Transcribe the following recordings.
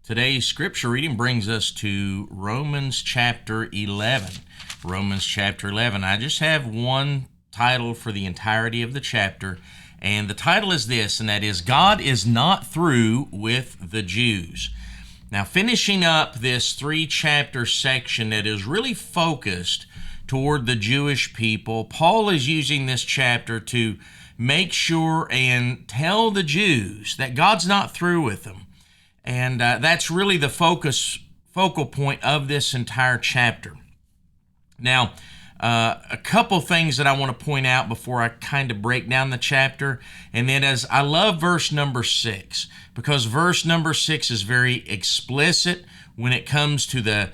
Today's scripture reading brings us to Romans chapter 11. Romans chapter 11. I just have one title for the entirety of the chapter, and the title is this, and that is, God is not through with the Jews. Now, finishing up this three-chapter section that is really focused toward the Jewish people, Paul is using this chapter to make sure and tell the Jews that God's not through with them. And that's really the focal point of this entire chapter. Now, a couple things that I want to point out before I kind of break down the chapter. And then I love verse number 6, because verse number 6 is very explicit when it comes to the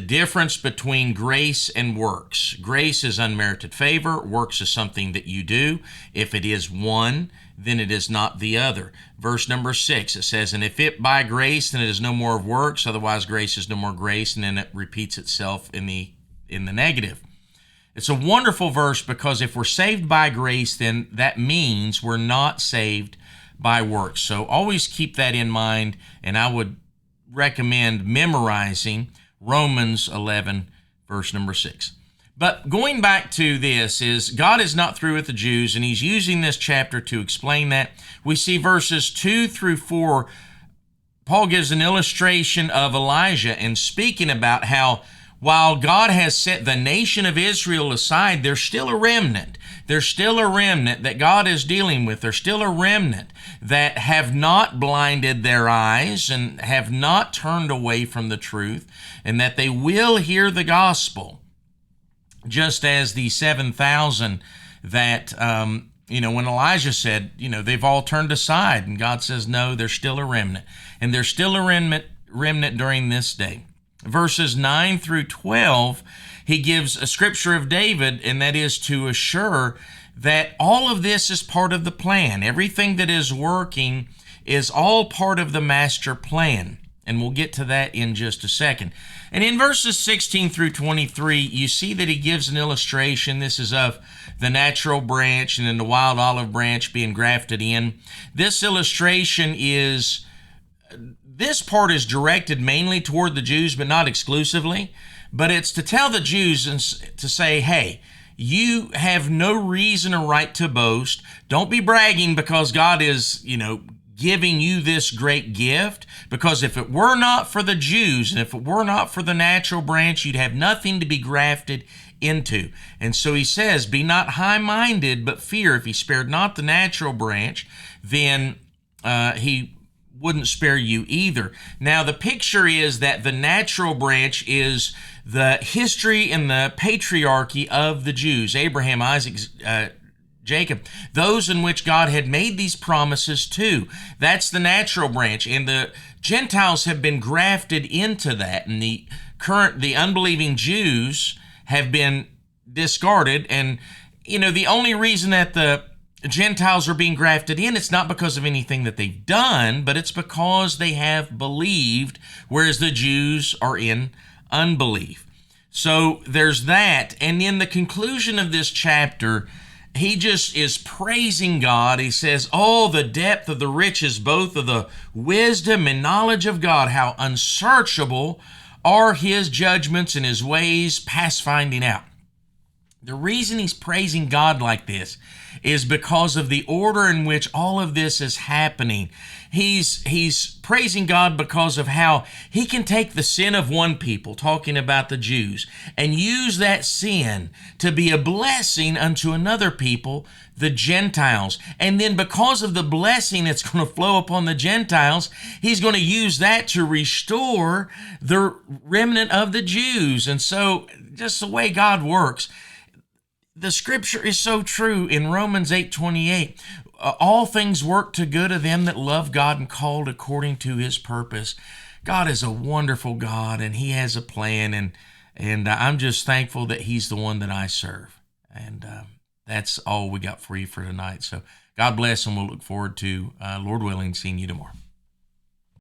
difference between grace and works. Grace is unmerited favor. Works is something that you do. If it is one, then it is not the other. Verse number 6, it says, and if it by grace, then it is no more of works, otherwise grace is no more grace, and then it repeats itself in the negative. It's a wonderful verse, because if we're saved by grace, then that means we're not saved by works. So always keep that in mind, and I would recommend memorizing Romans 11, verse number 6. But going back to this is, God is not through with the Jews, and he's using this chapter to explain that. We see verses 2 through 4, Paul gives an illustration of Elijah and speaking about how while God has set the nation of Israel aside, there's still a remnant. There's still a remnant that God is dealing with. There's still a remnant that have not blinded their eyes and have not turned away from the truth, and that they will hear the gospel. Just as the 7,000 that, when Elijah said, they've all turned aside, and God says, no, there's still a remnant. And there's still a remnant during this day. Verses 9 through 12, he gives a scripture of David, and that is to assure that all of this is part of the plan. Everything that is working is all part of the master plan. And we'll get to that in just a second. And in verses 16 through 23, you see that he gives an illustration. This is of the natural branch and then the wild olive branch being grafted in. This illustration is, this part is directed mainly toward the Jews, but not exclusively. But it's to tell the Jews and to say, hey, you have no reason or right to boast. Don't be bragging because God is, giving you this great gift, because if it were not for the Jews and if it were not for the natural branch, you'd have nothing to be grafted into. And so he says, be not high-minded, but fear. If he spared not the natural branch, then he wouldn't spare you either. Now, the picture is that the natural branch is the history and the patriarchy of the Jews, Abraham, Isaac, Jacob, those in which God had made these promises to. That's the natural branch, and the Gentiles have been grafted into that, and the unbelieving Jews have been discarded. And the only reason that the Gentiles are being grafted in, it's not because of anything that they've done, but it's because they have believed, whereas the Jews are in unbelief. So there's that. And in the conclusion of this chapter, he just is praising God. He says, oh, the depth of the riches, both of the wisdom and knowledge of God, how unsearchable are his judgments and his ways past finding out. The reason he's praising God like this is because of the order in which all of this is happening. He's praising God because of how he can take the sin of one people, talking about the Jews, and use that sin to be a blessing unto another people, the Gentiles. And then because of the blessing that's going to flow upon the Gentiles, he's going to use that to restore the remnant of the Jews. And so just the way God works. The scripture is so true in Romans 8:28. All things work to good of them that love God and called according to his purpose. God is a wonderful God, and he has a plan, and I'm just thankful that he's the one that I serve. And that's all we got for you for tonight. So God bless, and we'll look forward to, Lord willing, seeing you tomorrow.